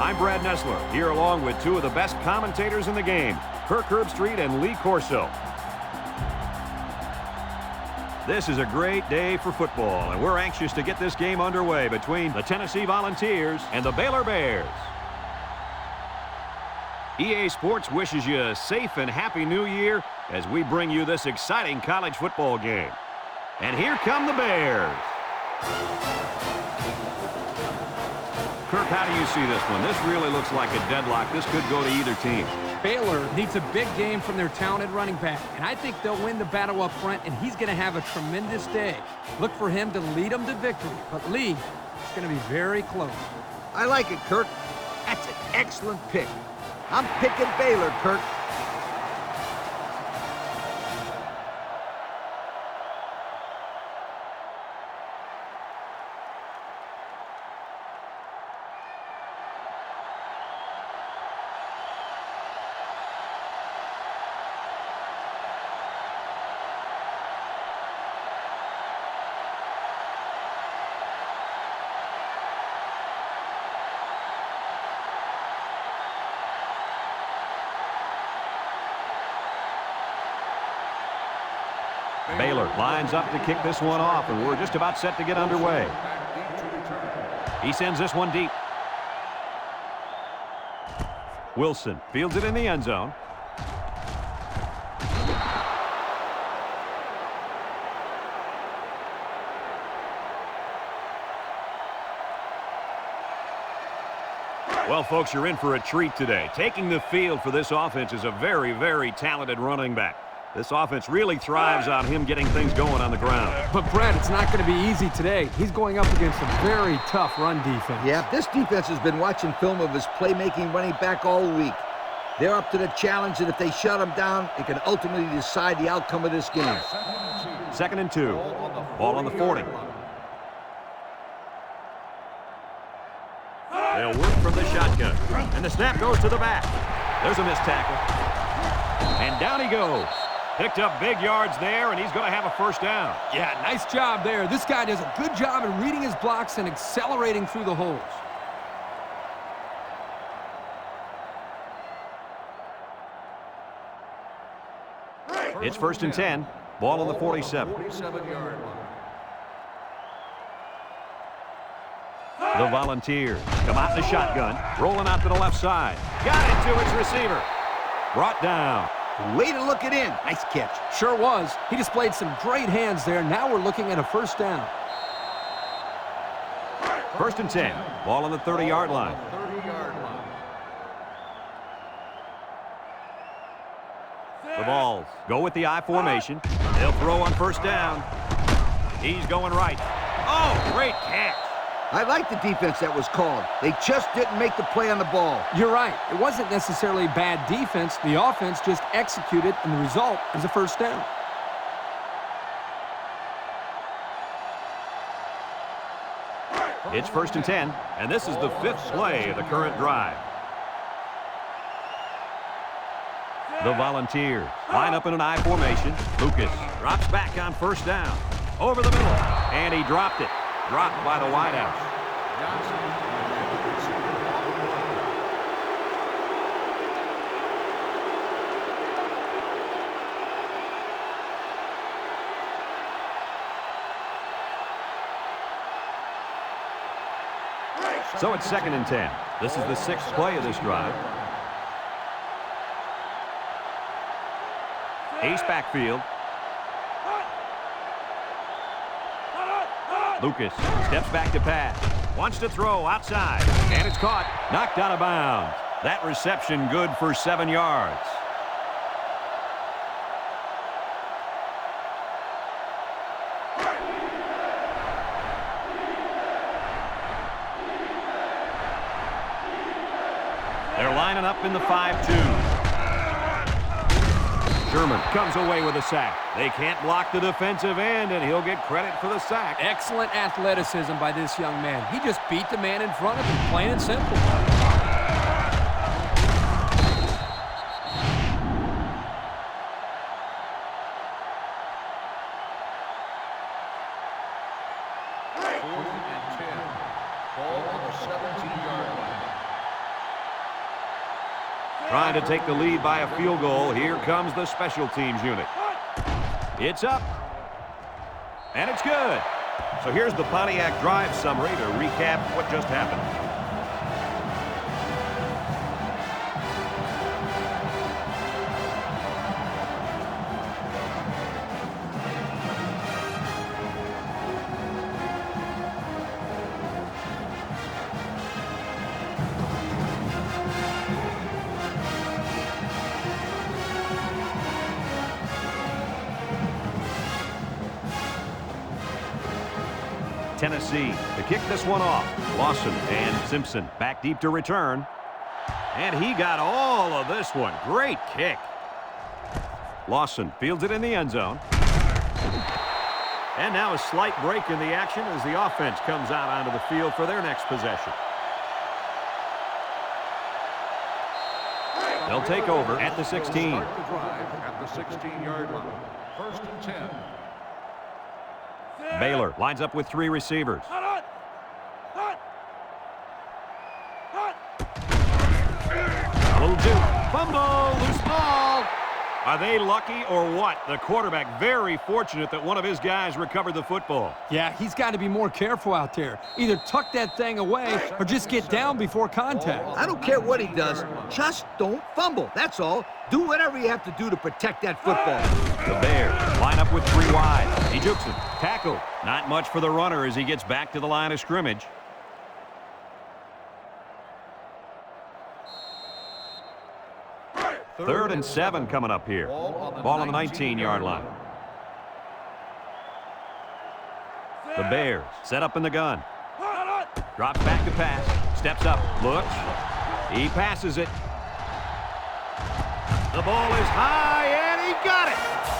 I'm Brad Nessler, here along with two of the best commentators in the game, Kirk Herbstreit and Lee Corso. This is a great day for football, and we're anxious to get this game underway between the Tennessee Volunteers and the Baylor Bears. EA Sports wishes you a safe and happy new year as we bring you this exciting college football game. And here come the Bears. Kirk, how do you see this one? This really looks like a deadlock. This could go to either team. Baylor needs a big game from their talented running back, and I think they'll win the battle up front, and he's going to have a tremendous day. Look for him to lead them to victory, but Lee, it's going to be very close. I like it, Kirk. That's an excellent pick. I'm picking Baylor, Kirk. Baylor lines up to kick this one off, and we're just about set to get underway. He sends this one deep. Wilson fields it in the end zone. Well, folks, you're in for a treat today. Taking the field for this offense is a very, very talented running back. This offense really thrives on him getting things going on the ground. But, Brad, it's not going to be easy today. He's going up against a very tough run defense. Yeah, this defense has been watching film of his playmaking running back all week. They're up to the challenge, and if they shut him down, it can ultimately decide the outcome of this game. 2nd and 2. Ball on the 40. They'll work from the shotgun. And the snap goes to the back. There's a missed tackle. And down he goes. Picked up big yards there, and he's going to have a first down. Yeah, nice job there. This guy does a good job in reading his blocks and accelerating through the holes. It's 1st and 10. Ball on the 47. The Volunteers come out in the shotgun, rolling out to the left side. Got it to its receiver. Brought down. Way to look it in. Nice catch. Sure was. He displayed some great hands there. Now we're looking at a first down. 1st and 10. Ball on the 30-yard line. The Vols go with the I formation. They'll throw on first down. He's going right. Oh, great catch. I like the defense that was called. They just didn't make the play on the ball. You're right. It wasn't necessarily bad defense. The offense just executed, and the result is a first down. It's 1st and 10, and this is the 5th play of the current drive. The Volunteers line up in an I formation. Lucas drops back on first down. Over the middle, and he dropped it. Dropped by the wideout. So it's 2nd and 10. This is the 6th play of this drive. Ace backfield. Lucas steps back to pass. Wants to throw outside. And it's caught. Knocked out of bounds. That reception good for 7 yards. They're lining up in the 5-2. Sherman comes away with a sack. They can't block the defensive end, and he'll get credit for the sack. Excellent athleticism by this young man. He just beat the man in front of him, plain and simple. Trying to take the lead by a field goal. Here comes the special teams unit. It's up. And it's good. So here's the Pontiac drive summary to recap what just happened. Tennessee to kick this one off. Lawson and Simpson back deep to return. And he got all of this one. Great kick. Lawson fields it in the end zone. And now a slight break in the action as the offense comes out onto the field for their next possession. They'll take over at the 16. At the 16-yard line. 1st and 10. Baylor lines up with 3 receivers. A little juke. Fumble. Loose ball. Are they lucky or what? The quarterback very fortunate that one of his guys recovered the football. Yeah, he's got to be more careful out there. Either tuck that thing away or just get down before contact. I don't care what he does. Just don't fumble. That's all. Do whatever you have to do to protect that football. The Bears line up with 3 wide. He jukes it. Tackle. Not much for the runner as he gets back to the line of scrimmage. Third and 7 coming up here. Ball on the 19-yard line. The Bears set up in the gun. Drops back to pass. Steps up. Looks. He passes it. The ball is high, and he got it.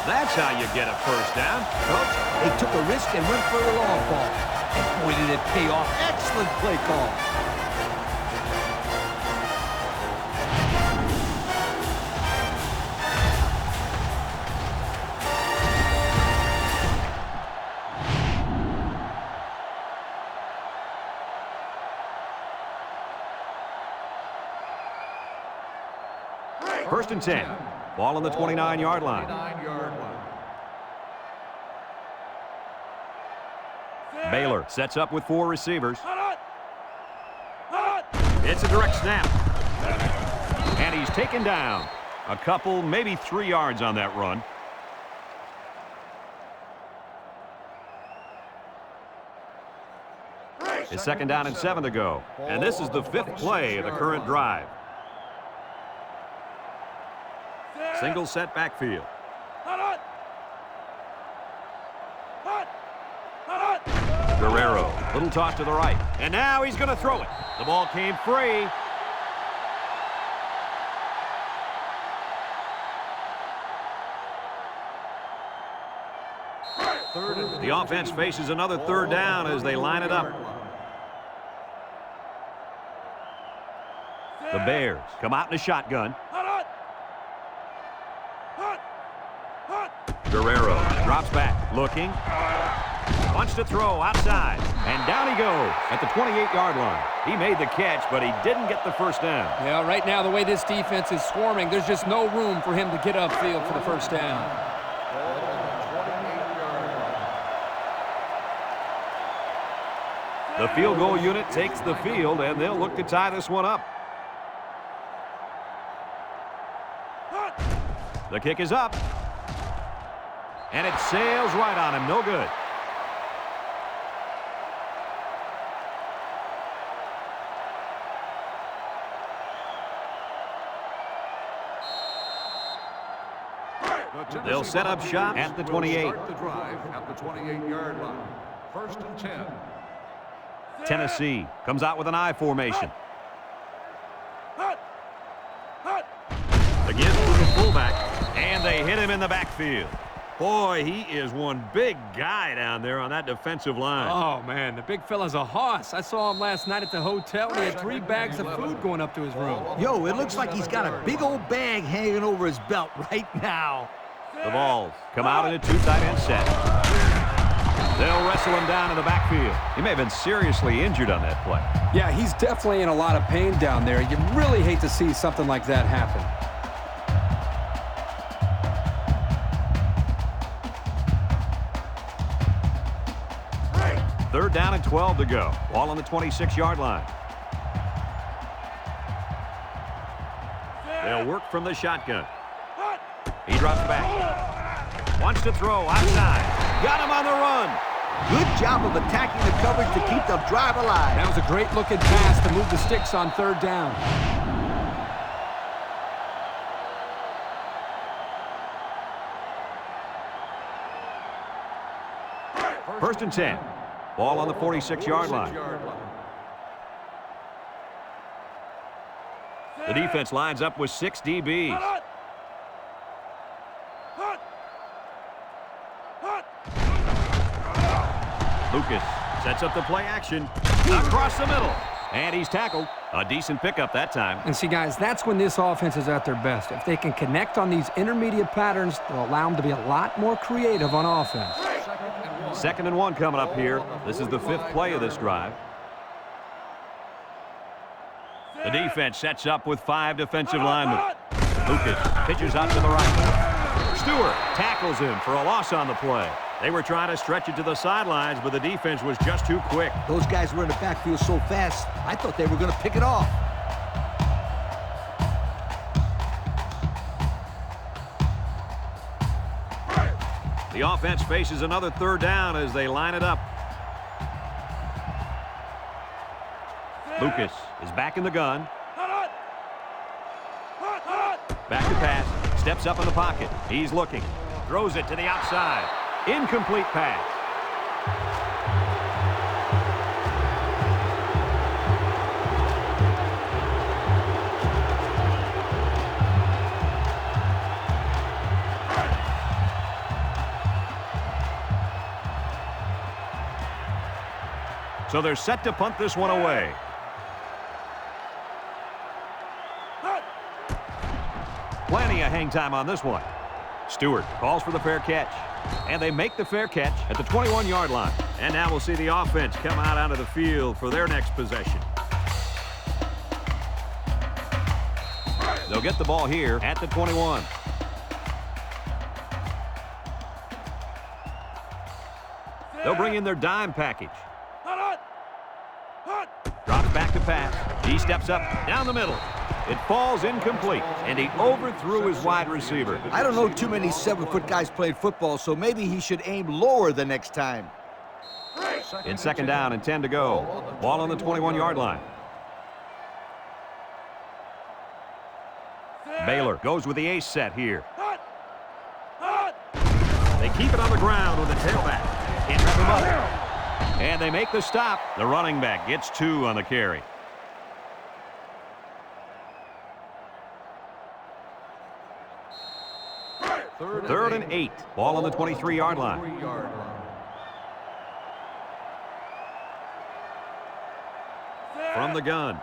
That's how you get a first down. Coach, they took a risk and went for the long ball. And boy, did it pay off. Excellent play call. First and 10. Ball on the 29-yard line. Baylor sets up with 4 receivers. It's a direct snap. And he's taken down. A couple, maybe 3 yards on that run. It's 2nd down and 7 to go. And this is the 5th play of the current drive. Single set backfield. Guerrero, little toss to the right. And now he's going to throw it. The ball came free. The offense faces another 3rd down as they line it up. The Bears come out in a shotgun. Guerrero drops back, looking. Wants to throw outside, and down he goes at the 28-yard line. He made the catch, but he didn't get the first down. Yeah, right now, the way this defense is swarming, there's just no room for him to get upfield for the first down. The field goal unit takes the field, and they'll look to tie this one up. The kick is up. And it sails right on him. No good. They'll set up shop at the 28. The drive at the 28-yard line. 1st and 10. Tennessee comes out with an I formation. Again for the fullback, and they hit him in the backfield. Boy, he is one big guy down there on that defensive line. Oh, man, the big fella's a hoss. I saw him last night at the hotel, and he had 3 bags of food going up to his room. Yo, it looks like he's got a big old bag hanging over his belt right now. The balls come out in a 2 tight end set. They'll wrestle him down in the backfield. He may have been seriously injured on that play. Yeah, he's definitely in a lot of pain down there. You really hate to see something like that happen. Third down and 12 to go. Ball on the 26-yard line. They'll work from the shotgun. He drops back. Wants to throw outside. Got him on the run. Good job of attacking the coverage to keep the drive alive. That was a great looking pass to move the sticks on third down. First and 10. Ball on the 46-yard line. The defense lines up with 6 DBs. Lucas sets up the play action across the middle. And he's tackled. A decent pickup that time. And see, guys, that's when this offense is at their best. If they can connect on these intermediate patterns, they'll allow them to be a lot more creative on offense. Second and 1 coming up here. This is the 5th play of this drive. The defense sets up with 5 defensive linemen. Lucas pitches out to the right. Stewart tackles him for a loss on the play. They were trying to stretch it to the sidelines, but the defense was just too quick. Those guys were in the backfield so fast, I thought they were going to pick it off. The offense faces another third down as they line it up. Lucas is back in the gun. Back to pass. Steps up in the pocket. He's looking. Throws it to the outside. Incomplete pass. So they're set to punt this one away. Plenty of hang time on this one. Stewart calls for the fair catch. And they make the fair catch at the 21-yard line. And now we'll see the offense come out onto the field for their next possession. They'll get the ball here at the 21. They'll bring in their dime package. Drops back to pass. He steps up down the middle. It falls incomplete, and he overthrew his wide receiver. I don't know too many 7-foot guys playing football, so maybe he should aim lower the next time. In second down and 10 to go. Ball on the 21-yard line. Baylor goes with the ace set here. They keep it on the ground with the tailback. Can't wrap him up. And they make the stop. The running back gets 2 on the carry. Third and 8. Ball on the 23-yard line. From the gun.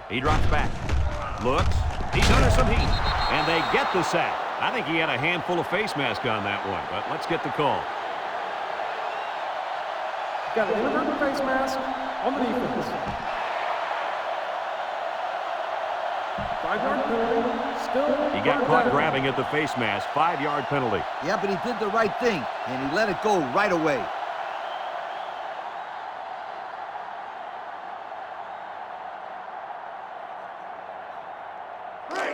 He drops back. Looks. He's under some heat. And they get the sack. I think he had a handful of face mask on that one, but let's get the call. Got an inadvertent face mask on the defense. 5-yard penalty. Still. He got caught grabbing at the face mask. 5-yard penalty. Yeah, but he did the right thing, and he let it go right away.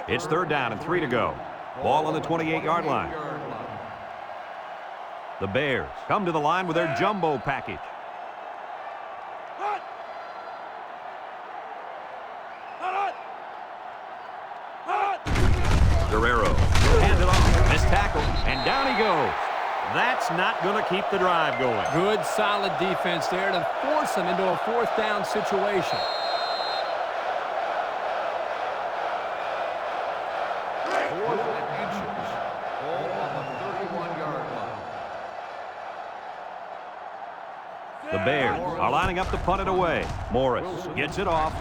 It's third down and 3 to go. Ball on the 28-yard line. The Bears come to the line with their jumbo package. Guerrero hand it off. Missed tackle, and down he goes. That's not going to keep the drive going. Good, solid defense there to force them into a fourth down situation. The Bears are lining up to punt it away. Morris gets it off.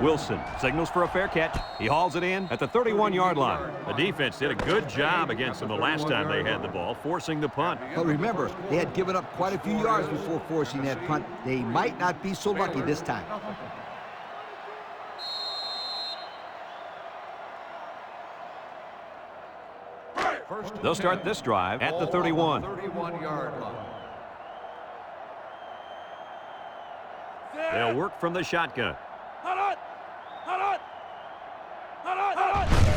Wilson signals for a fair catch. He hauls it in at the 31-yard line. The defense did a good job against them the last time they had the ball, forcing the punt. But remember, they had given up quite a few yards before forcing that punt. They might not be so lucky this time. They'll start this drive at the 31. 31-yard line. They'll work from the shotgun.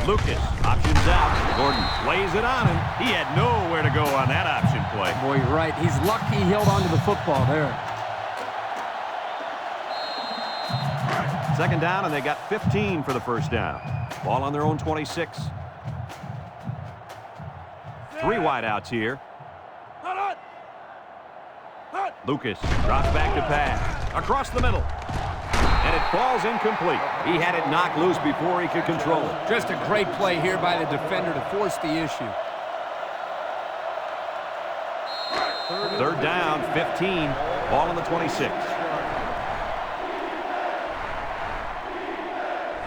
Lucas options out. Gordon lays it on him. He had nowhere to go on that option play. Boy, you're right. He's lucky he held on to the football there. Second down, and they got 15 for the first down. Ball on their own 26. 3 wideouts here. Lucas drops back to pass. Across the middle. And it falls incomplete. He had it knocked loose before he could control it. Just a great play here by the defender to force the issue. Third down, 15. Ball on the 26.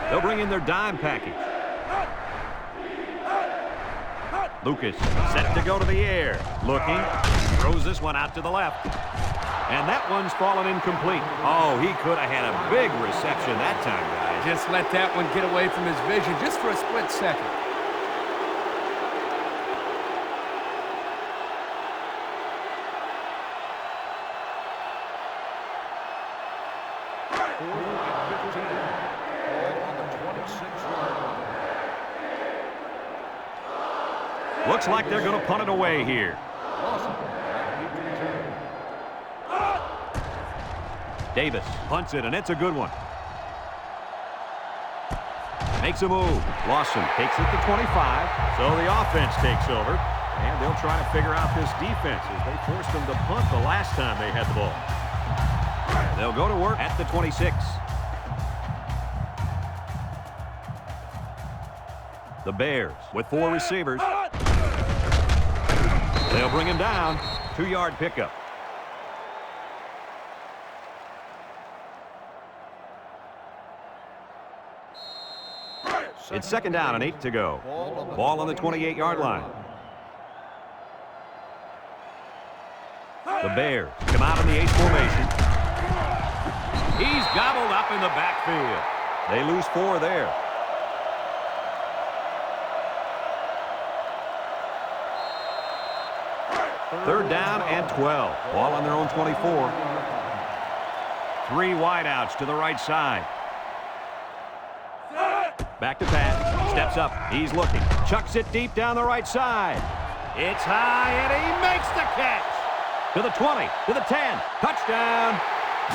They'll bring in their dime package. Lucas set to go to the air. Looking. Throws this one out to the left. And that one's fallen incomplete. Oh, he could have had a big reception that time, guys. Just let that one get away from his vision just for a split second. Looks like they're going to punt it away here. Davis punts it, and it's a good one. Makes a move. Lawson takes it to 25. So the offense takes over, and they'll try to figure out this defense as they forced them to punt the last time they had the ball. They'll go to work at the 26. The Bears with 4 receivers. They'll bring him down. 2-yard pickup. It's second down and 8 to go. Ball on the 28-yard line. The Bears come out in the 8 formation. He's gobbled up in the backfield. They lose 4 there. Third down and 12. Ball on their own 24. 3 wideouts to the right side. Back to pass. Steps up. He's looking. Chucks it deep down the right side. It's high, and he makes the catch. To the 20. To the 10. Touchdown.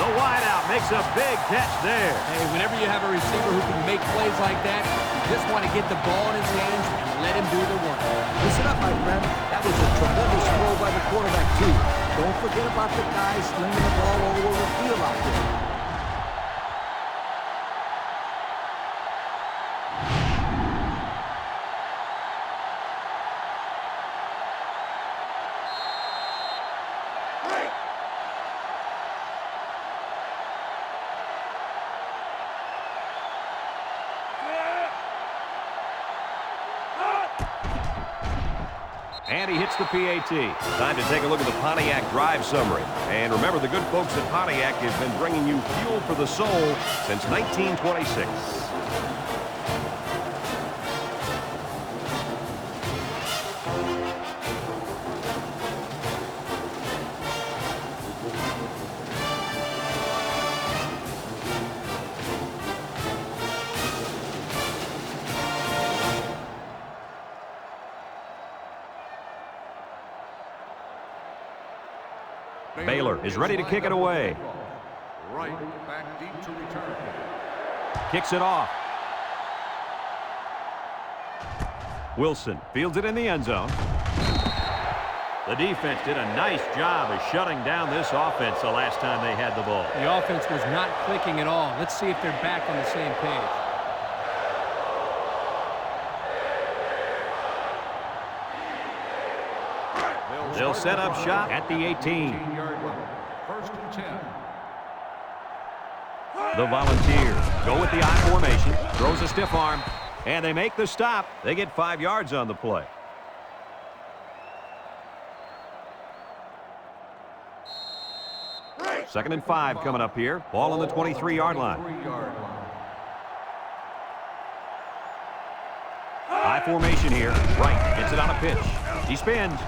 The wideout makes a big catch there. Hey, whenever you have a receiver who can make plays like that, you just want to get the ball in his hands and let him do the work. Listen up, my friend. That was a tremendous throw by the quarterback, too. Don't forget about the guys slinging the ball all over the field out there. And he hits the PAT. Time to take a look at the Pontiac drive summary. And remember, the good folks at Pontiac have been bringing you fuel for the soul since 1926. Baylor is ready to kick it away. Right back deep to return. Kicks it off. Wilson fields it in the end zone. The defense did a nice job of shutting down this offense the last time they had the ball. The offense was not clicking at all. Let's see if they're back on the same page. They'll set up shop at the 18. First and 10. The Volunteers go with the I formation, throws a stiff arm, and they make the stop. They get 5 yards on the play. Second and 5 coming up here. Ball on the 23-yard line. I formation here. Right, gets it on a pitch. He spins.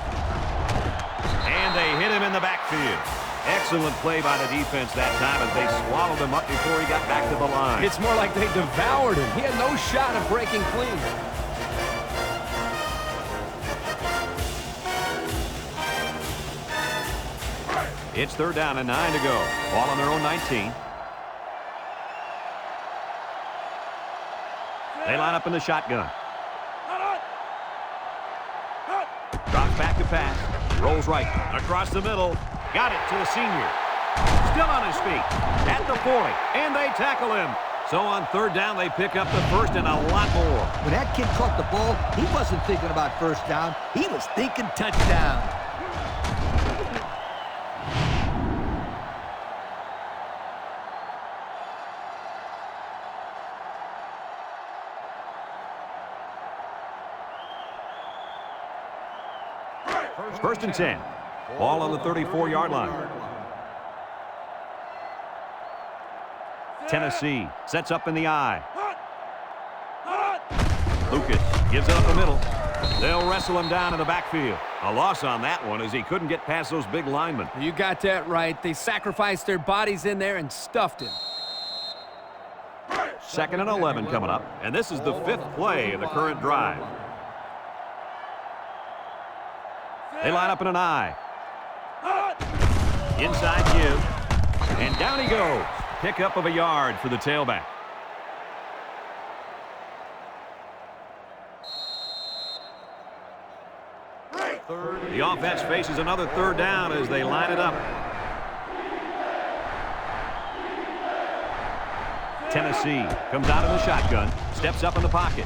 And they hit him in the backfield. Excellent play by the defense that time as they swallowed him up before he got back to the line. It's more like they devoured him. He had no shot of breaking clean. It's third down and 9 to go. Ball on their own 19. They line up in the shotgun. Drops back to pass. Rolls right. Across the middle. Got it to the senior. Still on his feet. At the 40. And they tackle him. So on third down, they pick up the first and a lot more. When that kid caught the ball, he wasn't thinking about first down. He was thinking touchdown. First and 10. Ball on the 34-yard line. Tennessee sets up in the I. Lucas gives it up the middle. They'll wrestle him down in the backfield. A loss on that one as he couldn't get past those big linemen. You got that right. They sacrificed their bodies in there and stuffed him. Second and 11 coming up. And this is the 5th play of the current drive. They line up in an I. Inside give. And down he goes. Pickup of a yard for the tailback. The offense faces another third down as they line it up. Tennessee comes out of the shotgun, steps up in the pocket.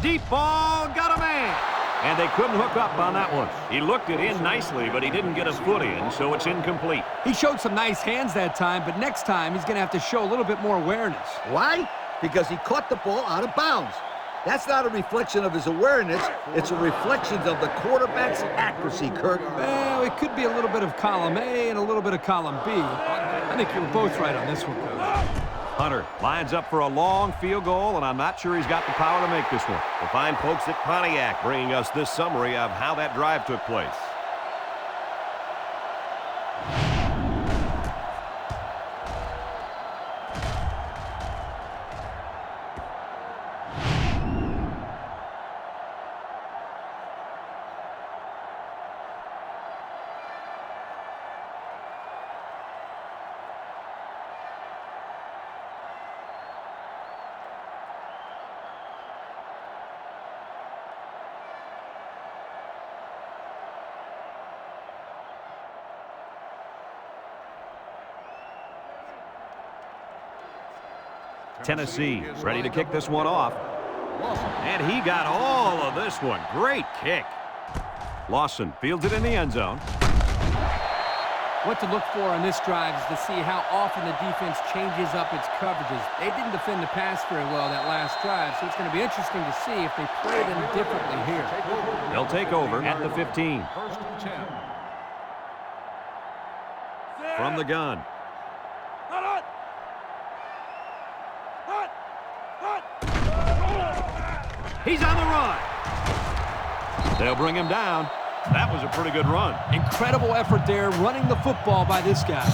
Deep ball, got a man. And they couldn't hook up on that one. He looked it in nicely, but he didn't get a foot in, so it's incomplete. He showed some nice hands that time, but next time he's going to have to show a little bit more awareness. Why? Because he caught the ball out of bounds. That's not a reflection of his awareness. It's a reflection of the quarterback's accuracy, Kirk. Well, it could be a little bit of column A and a little bit of column B. I think you were both right on this one, Coach. Hunter lines up for a long field goal, and I'm not sure he's got the power to make this one. The fine folks at Pontiac bringing us this summary of how that drive took place. Tennessee ready to kick this one off. And he got all of this one. Great kick. Lawson fields it in the end zone. What to look for on this drive is to see how often the defense changes up its coverages. They didn't defend the pass very well that last drive, so it's going to be interesting to see if they play them differently here. They'll take over at the 15. First and 10. From the gun. He's on the run. They'll bring him down. That was a pretty good run. Incredible effort there running the football by this guy.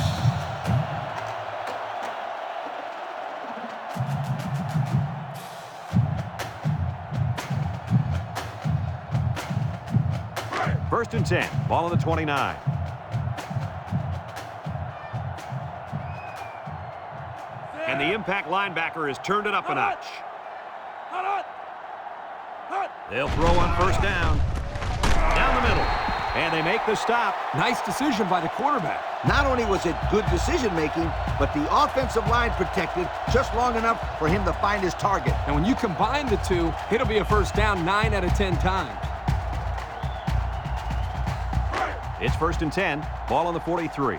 First and 10. Ball on the 29. And the impact linebacker has turned it up a notch. They'll throw on first down. Down the middle. And they make the stop. Nice decision by the quarterback. Not only was it good decision-making, but the offensive line protected just long enough for him to find his target. And when you combine the two, it'll be a first down 9 out of 10 times. It's first and 10. Ball on the 43.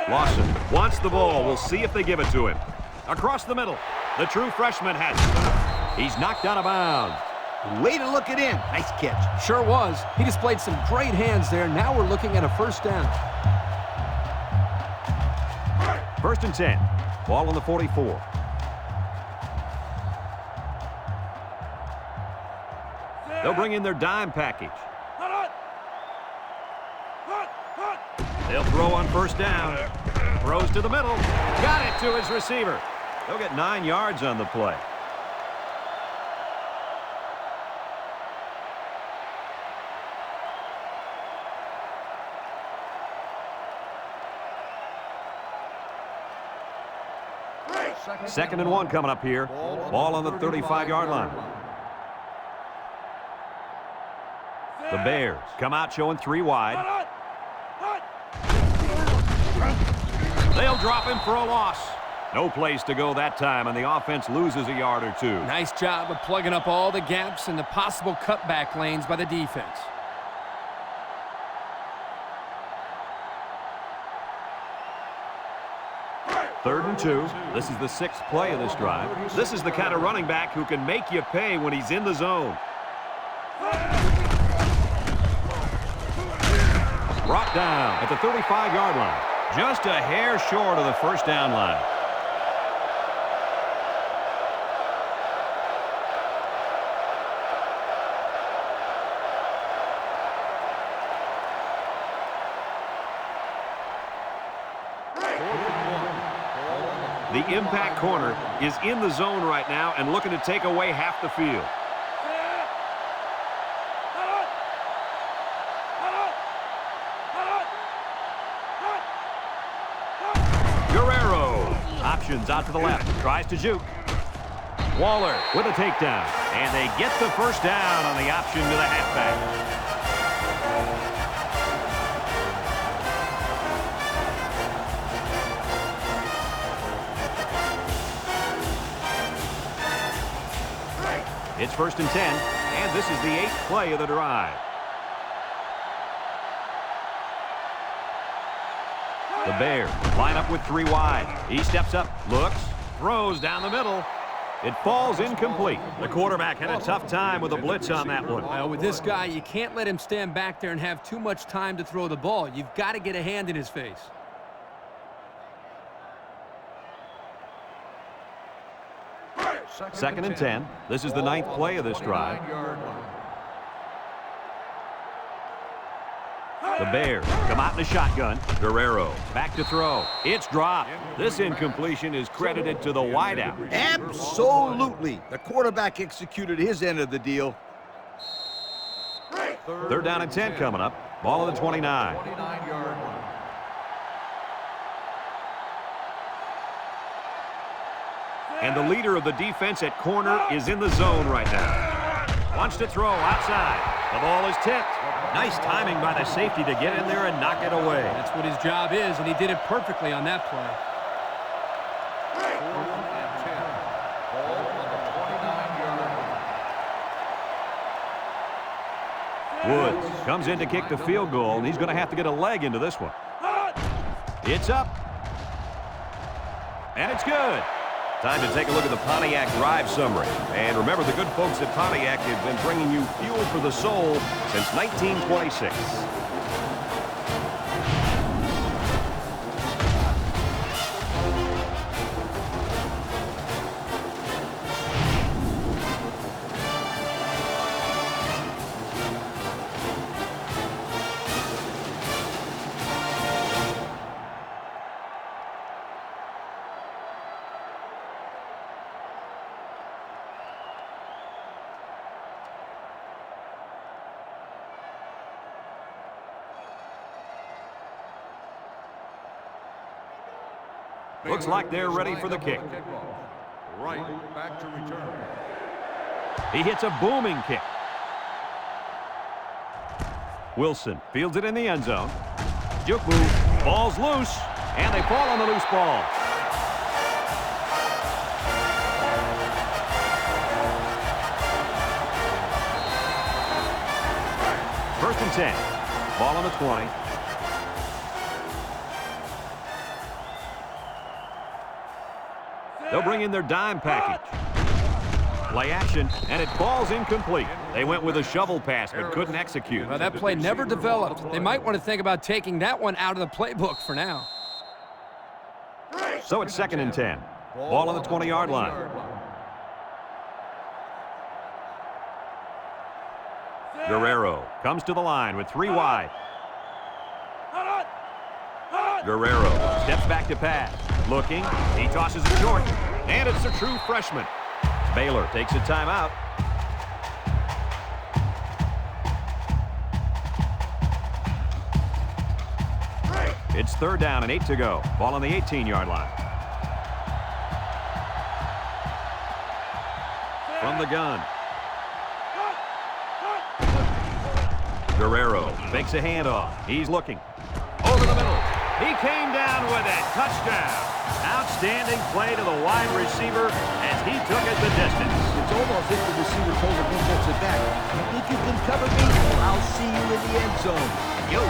Lawson wants the ball. We'll see if they give it to him. Across the middle. The true freshman has it. He's knocked out of bounds. Way to look it in. Nice catch. Sure was. He displayed some great hands there. Now we're looking at a first down. 1st and 10. Ball on the 44. They'll bring in their dime package. They'll throw on first down. Throws to the middle. Got it to his receiver. They'll get 9 yards on the play. Second and 1 coming up here. Ball on the 35-yard line. The Bears come out showing 3 wide. They'll drop him for a loss. No place to go that time, and the offense loses a yard or 2. Nice job of plugging up all the gaps and the possible cutback lanes by the defense. Third and 2. This is the 6th play of this drive. This is the kind of running back who can make you pay when he's in the zone. Brought down at the 35-yard line. Just a hair short of the first down line. The impact corner is in the zone right now and looking to take away half the field. Options out to the left. Tries to juke. Waller with a takedown. And they get the first down on the option to the halfback. It's 1st and 10. And this is the 8th play of the drive. The Bears line up with 3 wide. He steps up, looks, throws down the middle. It falls incomplete. The quarterback had a tough time with a blitz on that one. Well, with this guy, you can't let him stand back there and have too much time to throw the ball. You've got to get a hand in his face. Second and 10. This is the 9th play of this drive. The Bears come out in a shotgun. Guerrero back to throw. It's dropped. This incompletion is credited to the wideout. Absolutely. The quarterback executed his end of the deal. 3rd down and 10 coming up. Ball on the 29. And the leader of the defense at corner is in the zone right now. Wants to throw outside. The ball is tipped. Nice timing by the safety to get in there and knock it away. That's what his job is, and he did it perfectly on that play. 4th and 10. Ball on the 29-yard line. Woods comes in to kick the field goal, and he's going to have to get a leg into this one. It's up. And it's good. Time to take a look at the Pontiac drive summary. And remember, the good folks at Pontiac have been bringing you fuel for the soul since 1926. Looks like they're ready for the kick. Right back to return. He hits a booming kick. Wilson fields it in the end zone. Juke move. Ball's loose. And they fall on the loose ball. First and 10. Ball on the 20. They'll bring in their dime package. Play action, and it falls incomplete. They went with a shovel pass, but couldn't execute. Well, that play never developed. They might want to think about taking that one out of the playbook for now. So it's 2nd and 10. Ball on the 20-yard line. Guerrero comes to the line with 3 wide. Guerrero steps back to pass. Looking, he tosses it short, and it's a true freshman. Baylor takes a timeout. It's 3rd down and 8 to go. Ball on the 18-yard line. From the gun. Guerrero fakes a handoff. He's looking. Over the middle. He came down with it. Touchdown. Outstanding play to the wide receiver as he took it the distance. It's almost as if the receiver told the defensive back, "You think you can cover me? I'll see you in the end zone." Yo.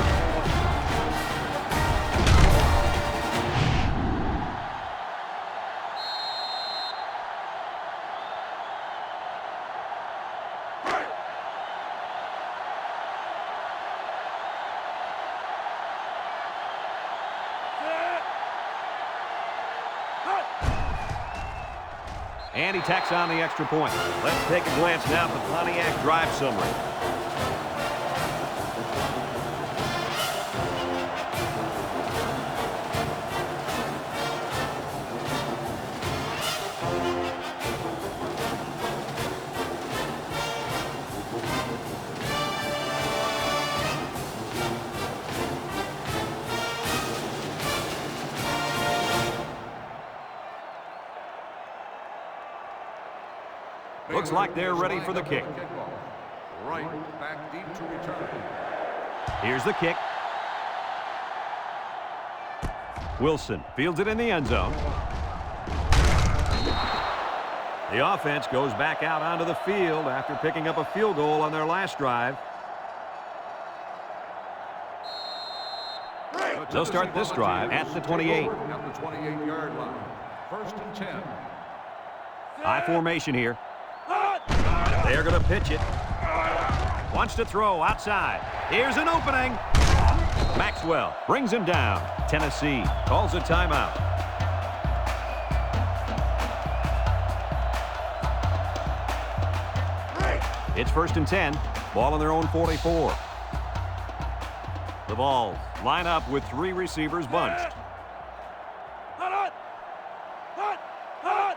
And he tacks on the extra point. Let's take a glance now at the Pontiac drive summary. Looks like they're ready for the kick. Right back deep to return. Here's the kick. Wilson fields it in the end zone. The offense goes back out onto the field after picking up a field goal on their last drive. They'll start this drive at the 28. At the 28-yard line. 1st and 10. High formation here. They're going to pitch it. Wants to throw outside. Here's an opening. Maxwell brings him down. Tennessee calls a timeout. It's 1st and 10. Ball on their own 44. The Vols line up with 3 receivers bunched.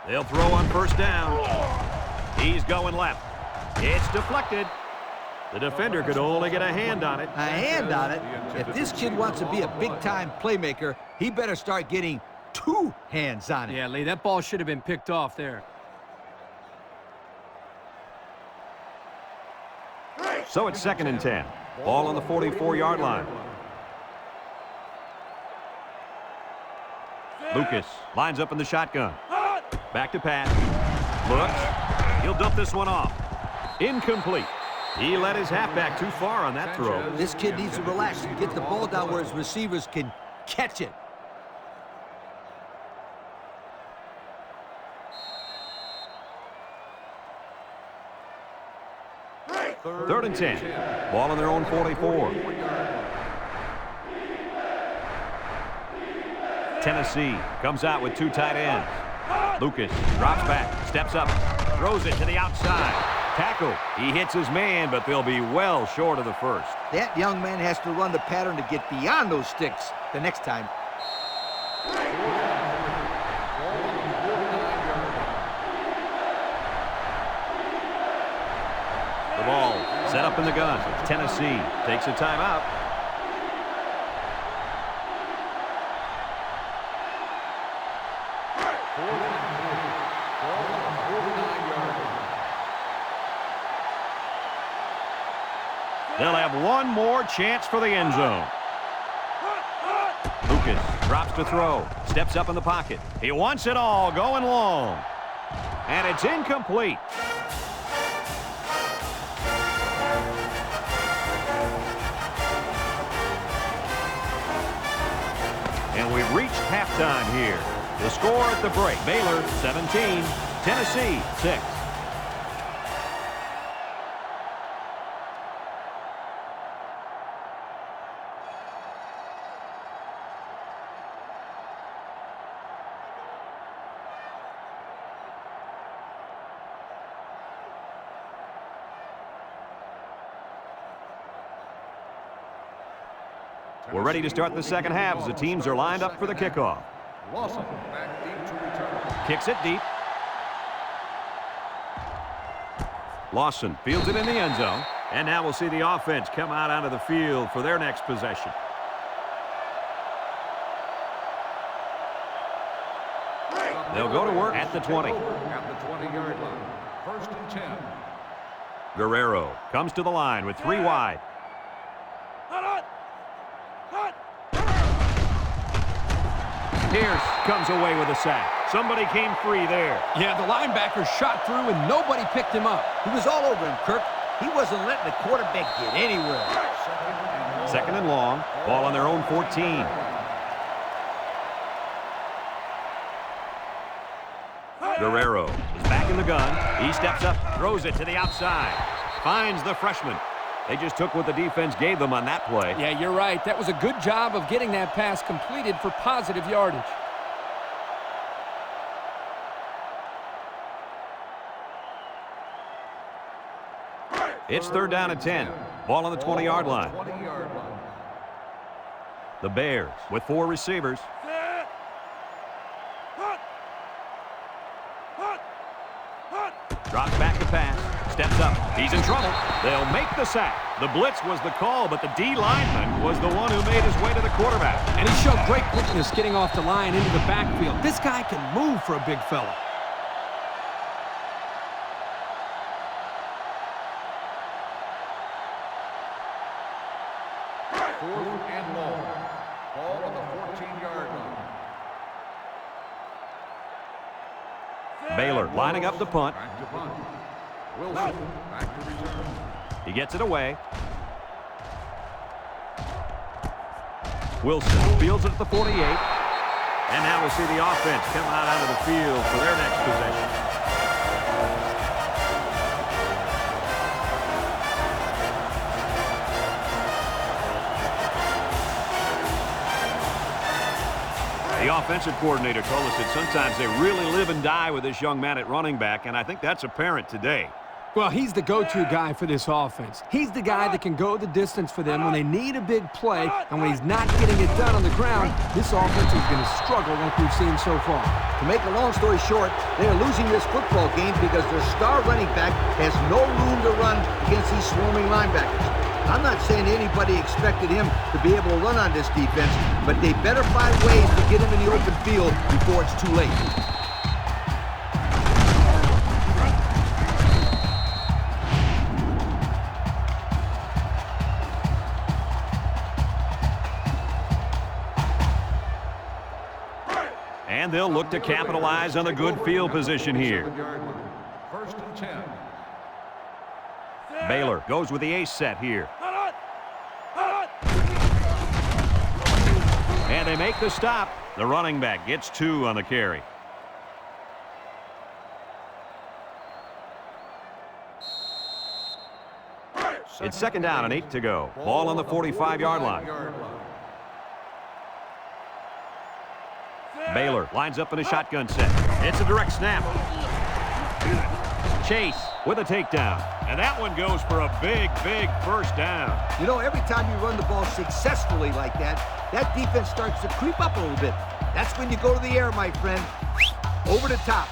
They'll throw on 1st down. He's going left. It's deflected. The defender could only get a hand on it. A hand on it? If this kid wants to be a big-time playmaker, he better start getting 2 hands on it. Yeah, Lee, that ball should have been picked off there. So it's 2nd and 10. Ball on the 44-yard line. Lucas lines up in the shotgun. Back to pass. Looks. He'll dump this one off. Incomplete. He let his halfback too far on that throw. This kid needs to relax and get the ball down where his receivers can catch it. 3rd and 10. Ball on their own 44. Tennessee comes out with 2 tight ends. Lucas drops back, steps up, throws it to the outside. Tackle. He hits his man, but they'll be well short of the first. That young man has to run the pattern to get beyond those sticks the next time. The ball set up in the gun. Tennessee takes a timeout. They'll have one more chance for the end zone. Lucas drops to throw. Steps up in the pocket. He wants it all going long. And it's incomplete. And we've reached halftime here. The score at the break, Baylor 17, Tennessee 6. We're ready to start the second half as the teams are lined up for the kickoff. Lawson back deep to return. Kicks it deep. Lawson fields it in the end zone. And now we'll see the offense come out onto the field for their next possession. They'll go to work at the 20. At the 20-yard line. First and 10. Guerrero comes to the line with 3 wide. Pierce comes away with a sack. Somebody came free there. Yeah, the linebacker shot through and nobody picked him up. He was all over him, Kirk. He wasn't letting the quarterback get anywhere. Second and long. Ball on their own 14. Guerrero is back in the gun. He steps up, throws it to the outside. Finds the freshman. They just took what the defense gave them on that play. Yeah, you're right. That was a good job of getting that pass completed for positive yardage. It's third down and 10. Ball on the 20-yard line. 20-yard line. The Bears with 4 receivers. Drops back to pass. Steps up. He's in trouble. They'll make the sack. The blitz was the call, but the D lineman was the one who made his way to the quarterback. And he showed great quickness getting off the line into the backfield. This guy can move for a big fella. Fourth and long. Ball on the 14-yard line. Baylor lining up the punt. Back to punt. Wilson back to return. He gets it away. Wilson fields it at the 48. And now we'll see the offense come out onto the field for their next possession. The offensive coordinator told us that sometimes they really live and die with this young man at running back, and I think that's apparent today. Well, he's the go-to guy for this offense. He's the guy that can go the distance for them when they need a big play, and when he's not getting it done on the ground, this offense is going to struggle like we've seen so far. To make a long story short, they are losing this football game because their star running back has no room to run against these swarming linebackers. I'm not saying anybody expected him to be able to run on this defense, but they better find ways to get him in the open field before it's too late. And they'll look to capitalize on the good field position here. First and 10. Baylor goes with the ace set here. And they make the stop. The running back gets 2 on the carry. It's second down and 8 to go. Ball on the 45-yard line. Baylor lines up in a shotgun set. It's a direct snap. Chase with a takedown. And that one goes for a big, big first down. You know, every time you run the ball successfully like that, that defense starts to creep up a little bit. That's when you go to the air, my friend. Over the top.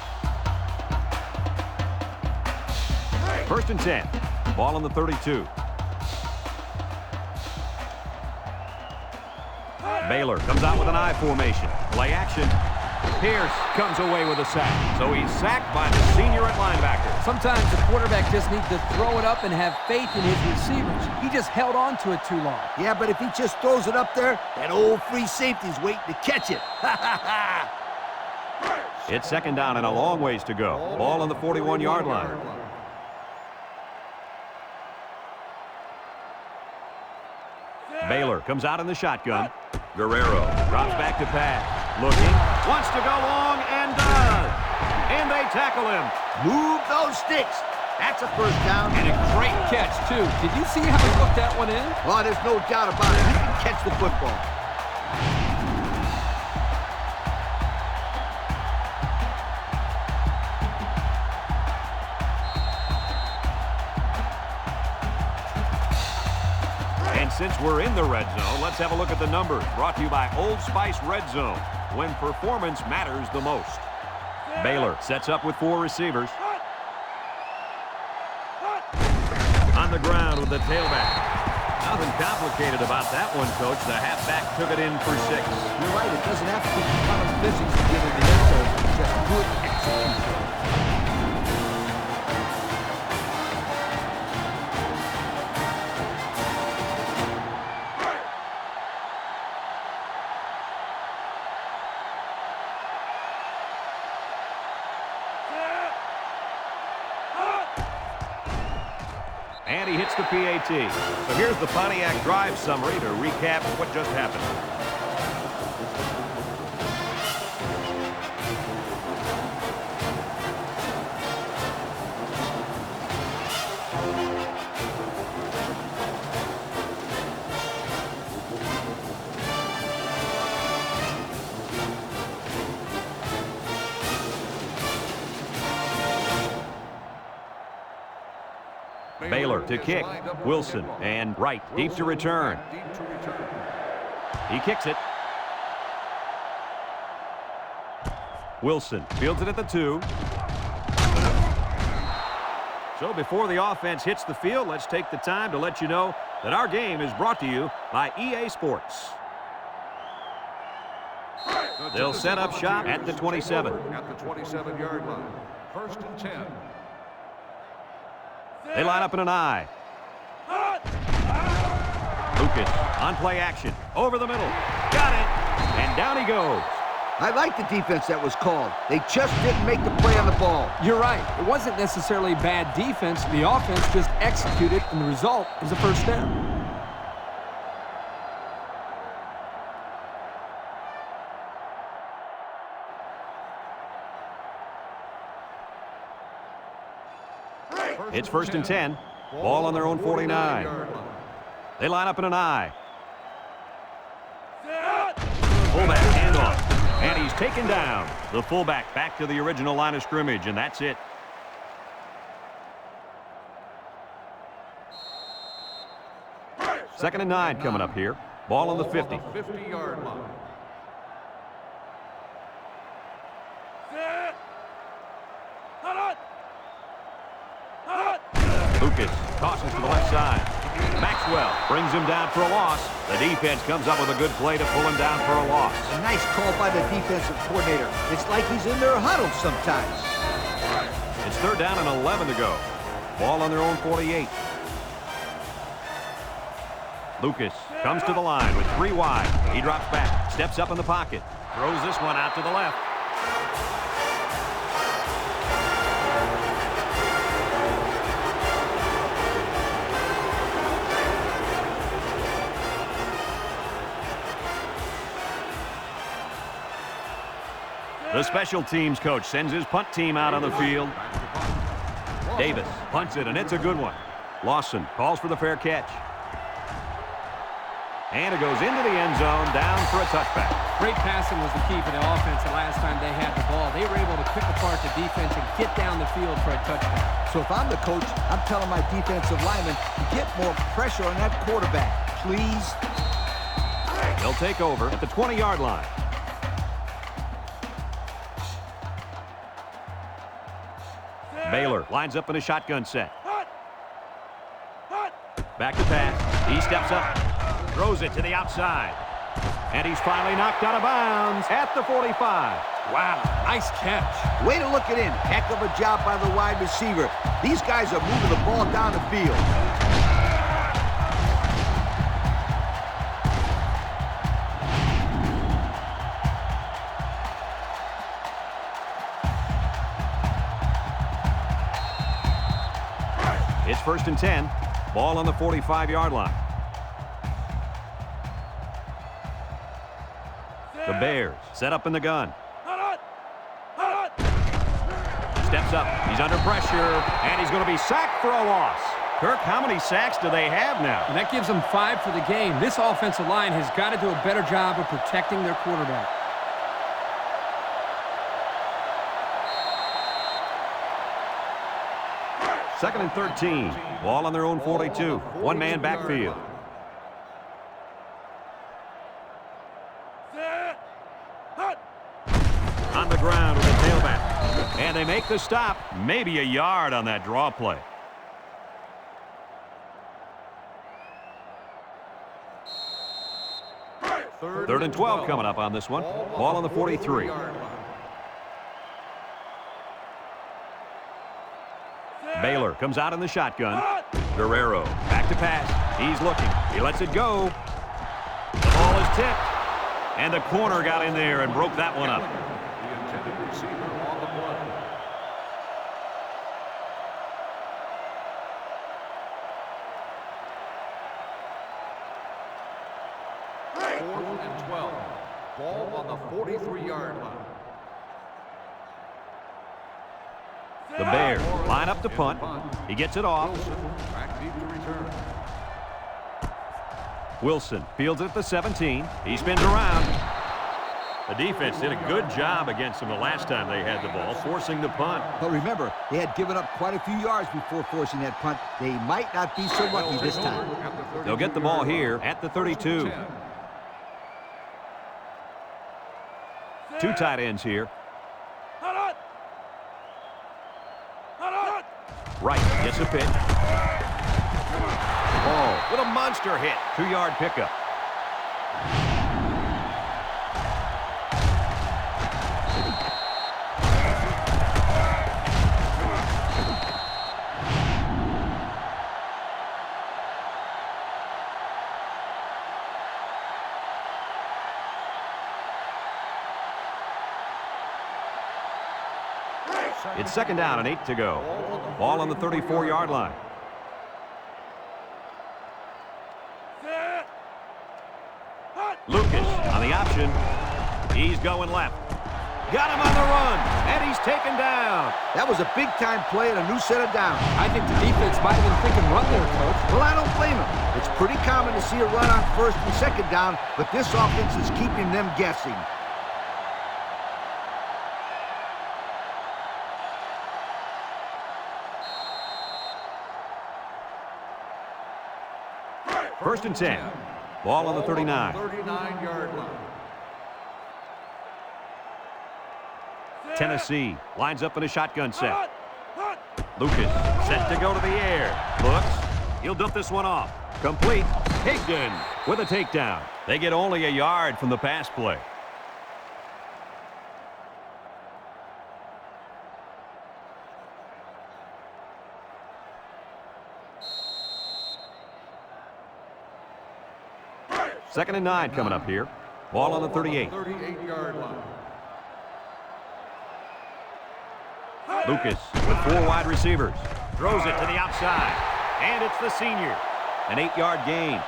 First and 10. Ball on the 32. Baylor comes out with an I formation. Play action. Pierce comes away with a sack. So he's sacked by the senior at linebacker. Sometimes the quarterback just needs to throw it up and have faith in his receivers. He just held on to it too long. Yeah, but if he just throws it up there, that old free safety's waiting to catch it. It's second down and a long ways to go. Ball on the 41-yard line. Baylor comes out in the shotgun. Guerrero drops back to pass. Looking. Wants to go long and does. And they tackle him. Move those sticks. That's a first down. And a great catch, too. Did you see how he hooked that one in? Well, there's no doubt about it. He can catch the football. And since we're in the red zone, let's have a look at the numbers. Brought to you by Old Spice Red Zone, when performance matters the most. Baylor sets up with 4 receivers. On the ground with the tailback. Nothing complicated about that one, Coach. The halfback took it in for 6. You're right. It doesn't have to be common physics to get in the end zone. Just good execution. And he hits the PAT. So here's the Pontiac drive summary to recap what just happened. Baylor to kick. Wilson and right deep to return. He kicks it. Wilson fields it at the 2. So before the offense hits the field, let's take the time to let you know that our game is brought to you by EA Sports. They'll set up shop at the 27. At the 27-yard line. 1st and 10. They line up in an I. Lucas on play action. Over the middle. Got it. And down he goes. I like the defense that was called. They just didn't make the play on the ball. You're right. It wasn't necessarily bad defense. The offense just executed, and the result is a first down. It's 1st and 10. Ball on their own 49. They line up in an I. Fullback handoff. And he's taken down. The fullback back to the original line of scrimmage, and that's it. Second and 9 coming up here. Ball on the 50. 50-yard line. Lucas tosses to the left side. Maxwell brings him down for a loss. The defense comes up with a good play to pull him down for a loss. A nice call by the defensive coordinator. It's like he's in their huddle sometimes. It's 3rd down and 11 to go. Ball on their own 48. Lucas comes to the line with 3 wide. He drops back, steps up in the pocket, throws this one out to the left. The special teams coach sends his punt team out on the field. Davis punts it, and it's a good one. Lawson calls for the fair catch. And it goes into the end zone, down for a touchback. Great passing was the key for the offense the last time they had the ball. They were able to pick apart the defense and get down the field for a touchdown. So if I'm the coach, I'm telling my defensive linemen to get more pressure on that quarterback, please. They'll take over at the 20-yard line. Baylor lines up in a shotgun set. Back to pass. He steps up. Throws it to the outside. And he's finally knocked out of bounds at the 45. Wow, nice catch. Way to look it in. Heck of a job by the wide receiver. These guys are moving the ball down the field. It's 1st and 10. Ball on the 45-yard line. The Bears set up in the gun. Steps up. He's under pressure, and he's going to be sacked for a loss. Kirk, how many sacks do they have now? And that gives them 5 for the game. This offensive line has got to do a better job of protecting their quarterback. Second and 13. Ball on their own 42. One-man backfield. On the ground with the tailback. And they make the stop. Maybe a yard on that draw play. Third and 12 coming up on this one. Ball on the 43. Baylor comes out in the shotgun. Guerrero back to pass. He's looking. He lets it go. The ball is tipped. And the corner got in there and broke that one up. The intended receiver on the play. Fourth and 12. Ball on the 43-yard line. The Bears line up to punt. He gets it off. Back deep to return. Wilson fields it at the 17. He spins around. The defense did a good job against them the last time they had the ball, forcing the punt. But remember, they had given up quite a few yards before forcing that punt. They might not be so lucky this time. They'll get the ball here at the 32. 2 tight ends here. Wright gets a pitch. Ball with a monster hit. 2-yard pickup. It's second down and 8 to go. Ball on the 34-yard line. Lucas on the option. He's going left. Got him on the run, and he's taken down. That was a big-time play and a new set of downs. I think the defense might have been thinking run there, Coach. Well, I don't blame him. It's pretty common to see a run on first and second down, but this offense is keeping them guessing. First and 10. Ball on the 39. 39-yard line. Tennessee lines up in a shotgun set. Lucas set to go to the air. Looks. He'll dump this one off. Complete. Higdon with a takedown. They get only a yard from the pass play. Second and 9 coming up here. Ball on the 38. 38-yard line. Lucas with 4 wide receivers. Throws it to the outside. And it's the senior. An 8-yard gain.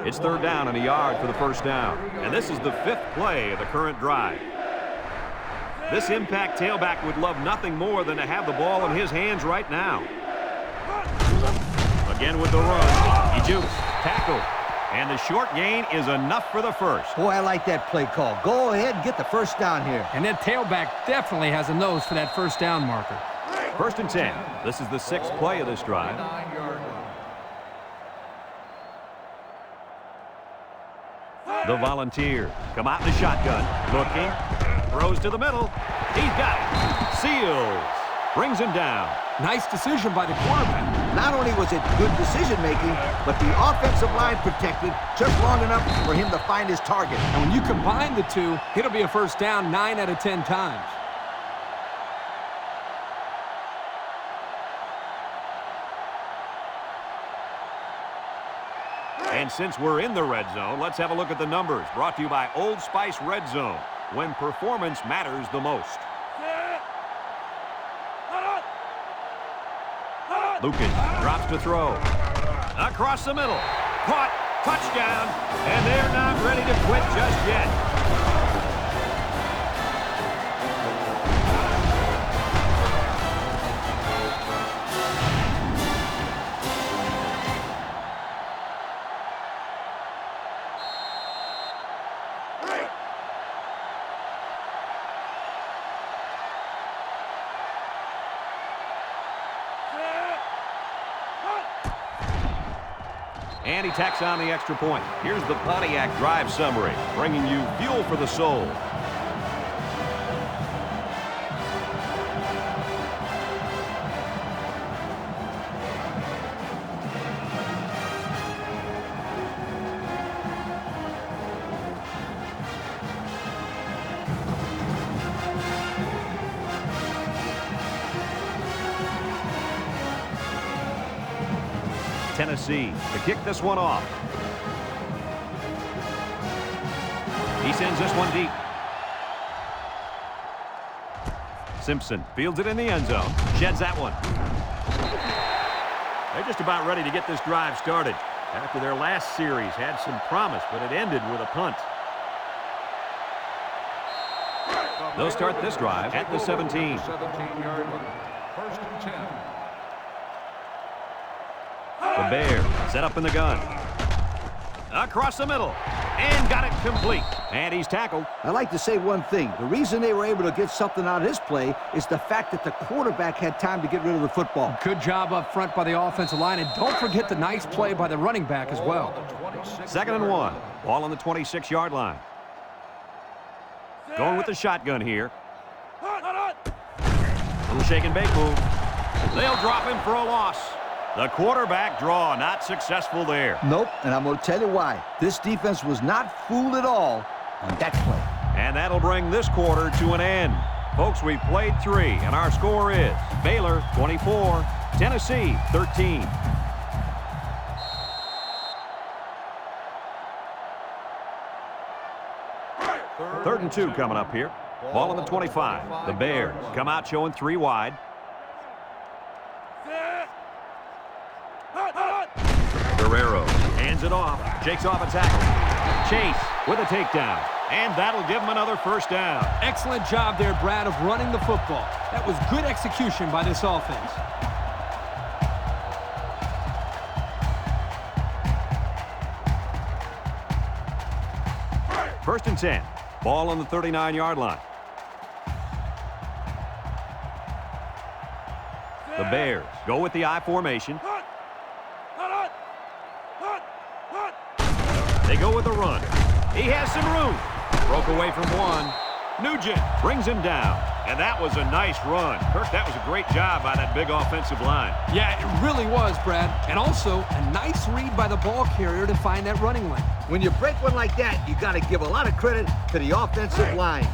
It's third down and a yard for the first down. And this is the 5th play of the current drive. This impact tailback would love nothing more than to have the ball in his hands right now. Again with the run. He jukes. Tackle. And the short gain is enough for the first. Boy, I like that play call. Go ahead and get the first down here. And that tailback definitely has a nose for that first down marker. First and 10. This is the 6th play of this drive. 9-yard line. The Volunteers come out in the shotgun. Looking. Throws to the middle. He's got it. Seals. Brings him down. Nice decision by the quarterback. Not only was it good decision-making, but the offensive line protected just long enough for him to find his target. And when you combine the two, it'll be a first down 9 out of 10 times. And since we're in the red zone, let's have a look at the numbers. Brought to you by Old Spice Red Zone. when performance matters the most. Lucas drops to throw. Across the middle. Caught. Touchdown. And they're not ready to quit just yet. And he tacks on the extra point. Here's the Pontiac drive summary, bringing you fuel for the soul. Tennessee to kick this one off. He sends this one deep. Simpson fields it in the end zone. Sheds that one. They're just about ready to get this drive started. After their last series had some promise, but it ended with a punt. They'll start this drive at the 17. 17-yard line. First and 10. The Bears set up in the gun. Across the middle. And got it complete. And he's tackled. I'd like to say one thing. The reason they were able to get something out of this play is the fact that the quarterback had time to get rid of the football. Good job up front by the offensive line, and don't forget the nice play by the running back as well. 2nd and 1. Ball on the 26-yard line. Going with the shotgun here. Little shake and bake move. They'll drop him for a loss. The quarterback draw not successful there. Nope, and I'm going to tell you why. This defense was not fooled at all on that play. And that'll bring this quarter to an end. Folks, we've played 3, and our score is Baylor 24, Tennessee 13. Third and 2 coming up here. Ball on the 25. The Bears come out showing 3 wide. Guerrero hands it off, shakes off a tackle. Chase with a takedown, and that'll give him another first down. Excellent job there, Brad, of running the football. That was good execution by this offense. First and 10. Ball on the 39-yard line. The Bears go with the I formation. They go with the run. He has some room. Broke away from one. Nugent brings him down. And that was a nice run. Kirk, that was a great job by that big offensive line. Yeah, it really was, Brad. And also, a nice read by the ball carrier to find that running lane. When you break one like that, you got to give a lot of credit to the offensive line.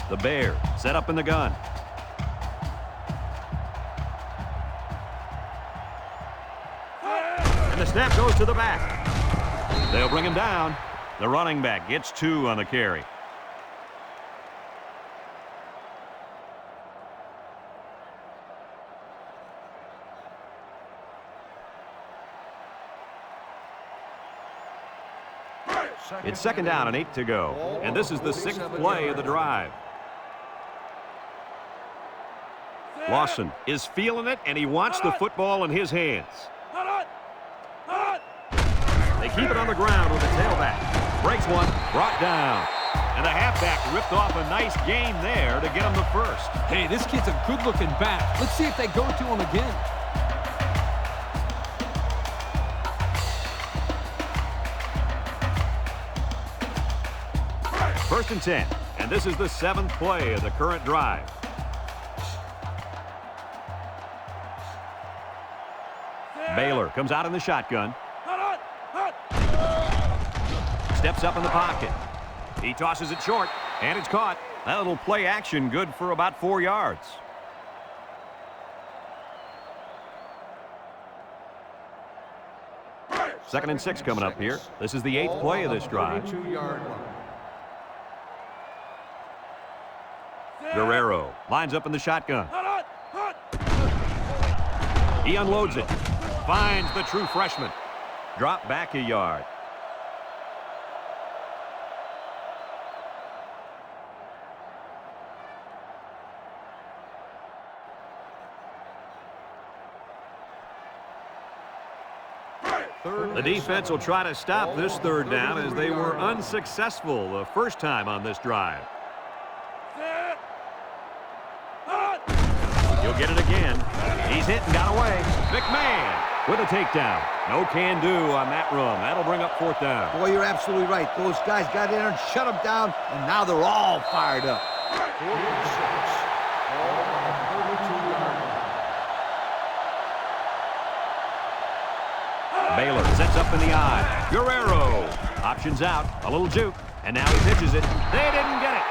The Bears set up in the gun. And the snap goes to the back. They'll bring him down. The running back gets 2 on the carry. It's 2nd down and 8 to go. And this is the 6th play of the drive. Lawson is feeling it, and he wants the football in his hands. They keep it on the ground with the tailback. Breaks one, brought down. And the halfback ripped off a nice gain there to get him the first. Hey, this kid's a good-looking back. Let's see if they go to him again. First and 10, and this is the 7th play of the current drive. Baylor comes out in the shotgun. Steps up in the pocket. He tosses it short, and it's caught. That little play action good for about 4 yards. Second and 6 coming up here. This is the 8th play of this drive. 32-yard line. Guerrero lines up in the shotgun. He unloads it. Finds the true freshman. Drop back a yard. The defense will try to stop this third down as they were unsuccessful the first time on this drive. He'll get it again. He's hit and got away. McMahon with a takedown. No can do on that run. That'll bring up fourth down. Boy, you're absolutely right. Those guys got in there and shut them down, and now they're all fired up. Baylor sets up in the eye. Guerrero options out. A little juke. And now he pitches it. They didn't get it.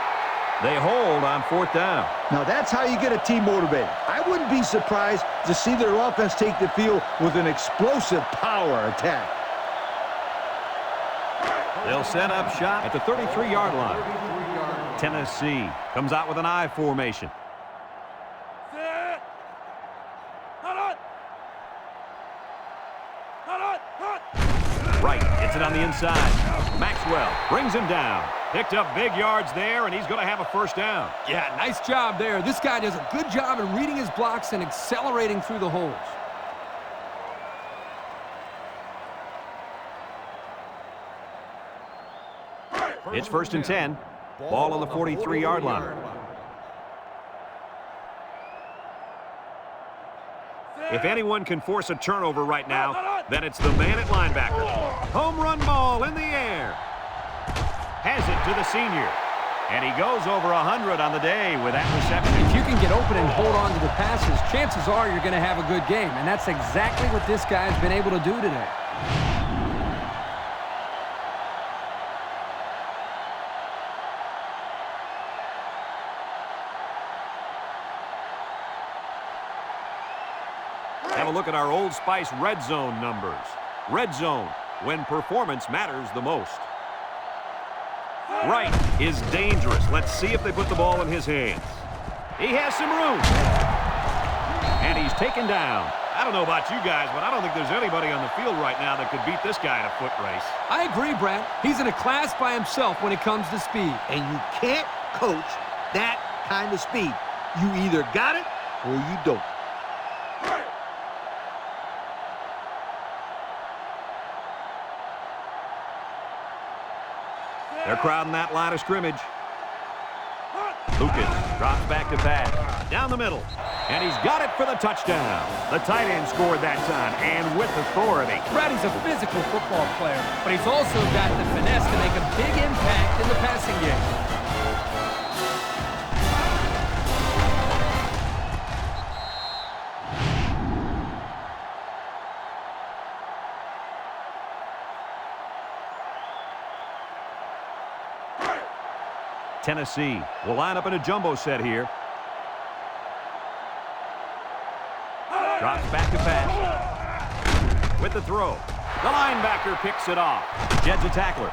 They hold on fourth down. Now that's how you get a team motivated. I wouldn't be surprised to see their offense take the field with an explosive power attack. They'll set up shop at the 33-yard line. Tennessee comes out with an I formation. Right, gets it on the inside. Maxwell brings him down. Picked up big yards there, and he's going to have a first down. Yeah, nice job there. This guy does a good job in reading his blocks and accelerating through the holes. It's 1st and 10. Ball on the 43-yard line. If anyone can force a turnover right now, then it's the man at linebacker. Home run ball in the air. Has it to the senior. And he goes over 100 on the day with that reception. If you can get open and hold on to the passes, chances are you're going to have a good game. And that's exactly what this guy's been able to do today. Have a look at our Old Spice red zone numbers. Red zone, when performance matters the most. Right is dangerous. Let's see if they put the ball in his hands. He has some room. And he's taken down. I don't know about you guys, but I don't think there's anybody on the field right now that could beat this guy in a foot race. I agree, Brad. He's in a class by himself when it comes to speed. And you can't coach that kind of speed. You either got it or you don't. They're crowding that line of scrimmage. Lucas drops back to pass. Down the middle. And he's got it for the touchdown. The tight end scored that time, and with authority. Brady's a physical football player, but he's also got the finesse to make a big impact in the passing game. Tennessee will line up in a jumbo set here. Drops back to pass. With the throw. The linebacker picks it off. Jed's a tackler.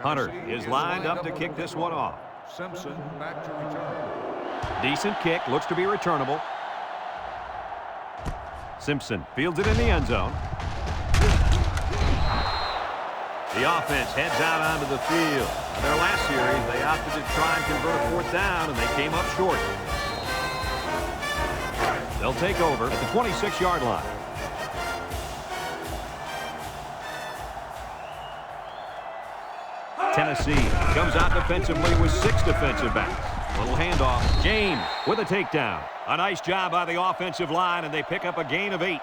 Hunter is lined up to kick this one off. Simpson back to return. Decent kick, looks to be returnable. Simpson fields it in the end zone. The offense heads out onto the field. In their last series, they opted to try and convert a fourth down, and they came up short. They'll take over at the 26-yard line. Tennessee comes out defensively with 6 defensive backs. Little handoff. James with a takedown. A nice job by the offensive line, and they pick up a gain of 8.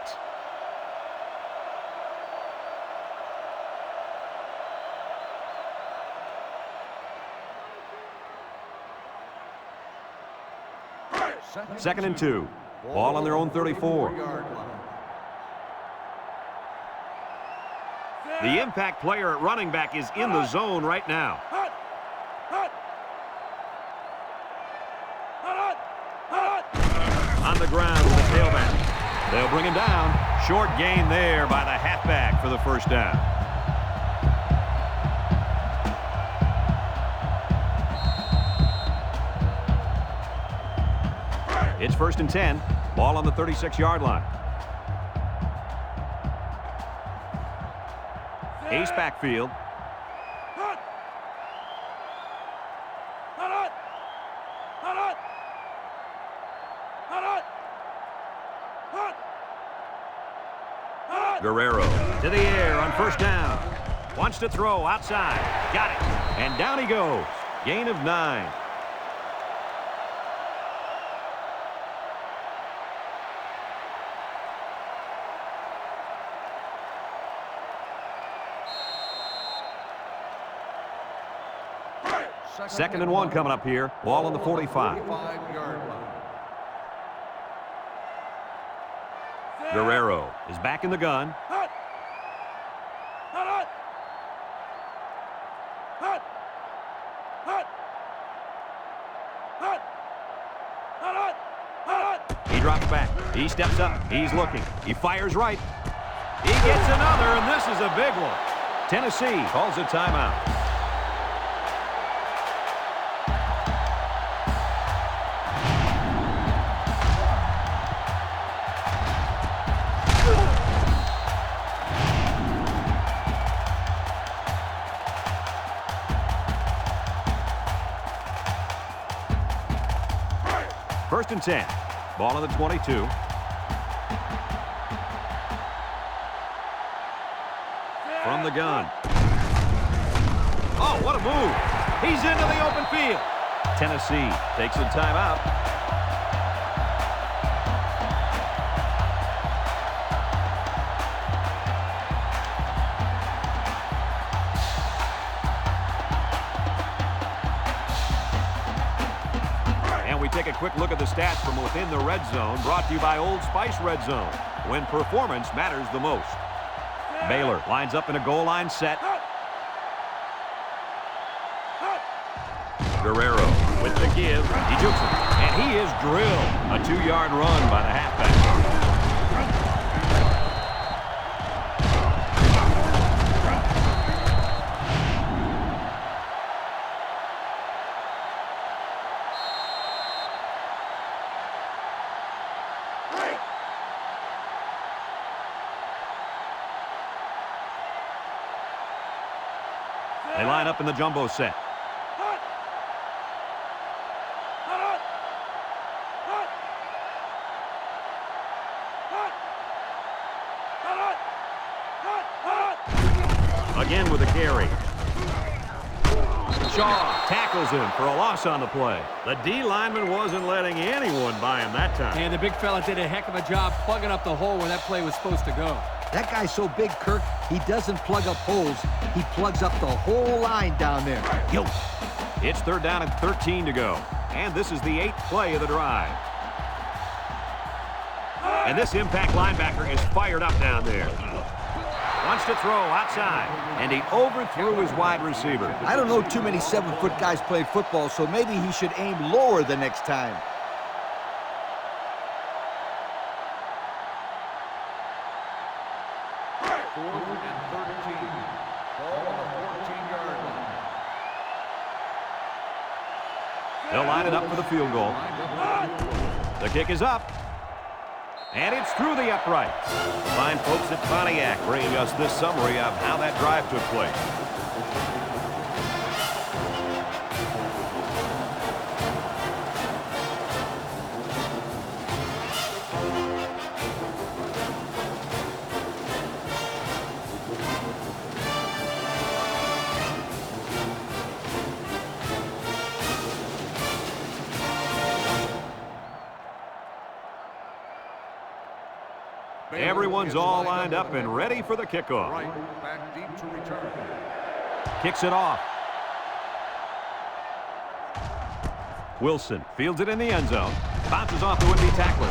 Second and 2. Ball on their own 34. The impact player at running back is in the zone right now. On the ground with the tailback. They'll bring him down. Short gain there by the halfback for the first down. It's 1st and 10. Ball on the 36-yard line. Ace backfield. Guerrero to the air on 1st down. Wants to throw outside. Got it. And down he goes. Gain of 9. Second and 1 coming up here. Ball on the 45. Guerrero is back in the gun. He drops back. He steps up. He's looking. He fires right. He gets another, and this is a big one. Tennessee calls a timeout. First and 10. Ball on the 22. From the gun. Oh, what a move. He's into the open field. Tennessee takes a timeout. Take a quick look at the stats from within the red zone, brought to you by Old Spice Red Zone, when performance matters the most. Baylor lines up in a goal line set. Guerrero with the give. He jukes him, and he is drilled. A 2-yard run by the halfback. They line up in the jumbo set. Again with a carry. Shaw tackles him for a loss on the play. The D lineman wasn't letting anyone by him that time. And the big fella did a heck of a job plugging up the hole where that play was supposed to go. That guy's so big, Kirk, he doesn't plug up holes. He plugs up the whole line down there. Yo. It's 3rd down and 13 to go. And this is the 8th play of the drive. And this impact linebacker is fired up down there. Wants to throw outside. And he overthrew his wide receiver. I don't know too many 7-foot guys playing football, so maybe he should aim lower the next time. They'll line it up for the field goal. The kick is up. And it's through the uprights. Fine folks at Pontiac bringing us this summary of how that drive took place. Everyone's all lined up and ready for the kickoff. Right, back deep to return. Kicks it off. Wilson fields it in the end zone. Bounces off the would-be tackler.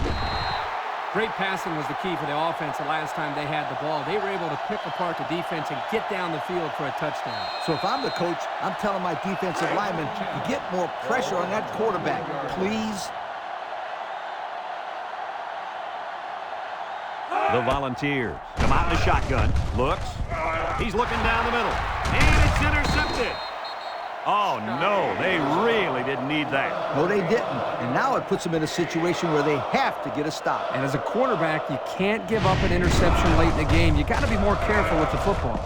Great passing was the key for the offense the last time they had the ball. They were able to pick apart the defense and get down the field for a touchdown. So if I'm the coach, I'm telling my defensive linemen to get more pressure on that quarterback, please. The Volunteers come out in the shotgun. Looks. He's looking down the middle. And it's intercepted. Oh, no, they really didn't need that. No, they didn't. And now it puts them in a situation where they have to get a stop. And as a quarterback, you can't give up an interception late in the game. You got to be more careful with the football.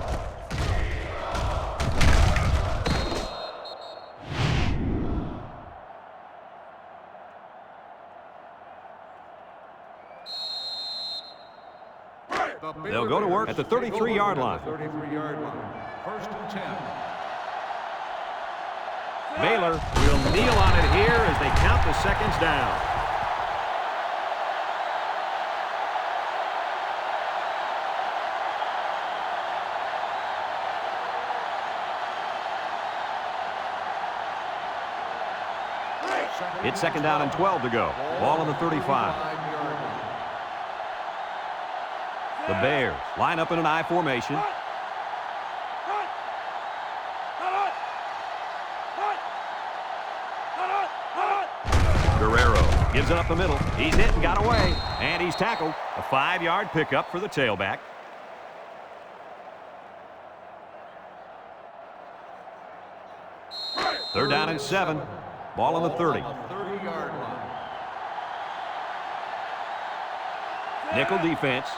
They'll go to work at the 33-yard line. 33-yard line. 1st and 10. Baylor will kneel on it here as they count the seconds down. It's 2nd down and 12 to go. Ball on the 35. The Bears line up in an I formation. Guerrero gives it up the middle. He's hit and got away. And he's tackled. A 5-yard pickup for the tailback. Third down and 7. Ball on the 30. 30-yard line. Nickel defense.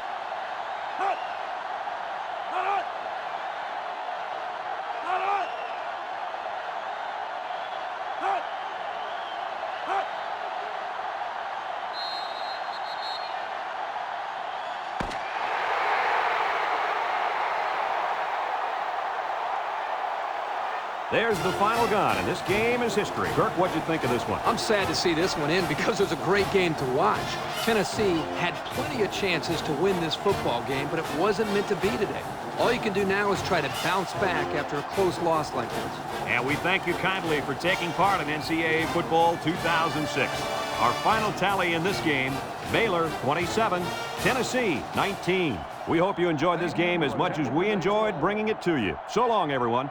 There's the final gun, and this game is history. Kirk, what'd you think of this one? I'm sad to see this one in because it was a great game to watch. Tennessee had plenty of chances to win this football game, but it wasn't meant to be today. All you can do now is try to bounce back after a close loss like this. And we thank you kindly for taking part in NCAA Football 2006. Our final tally in this game, Baylor 27, Tennessee 19. We hope you enjoyed this game as much as we enjoyed bringing it to you. So long, everyone.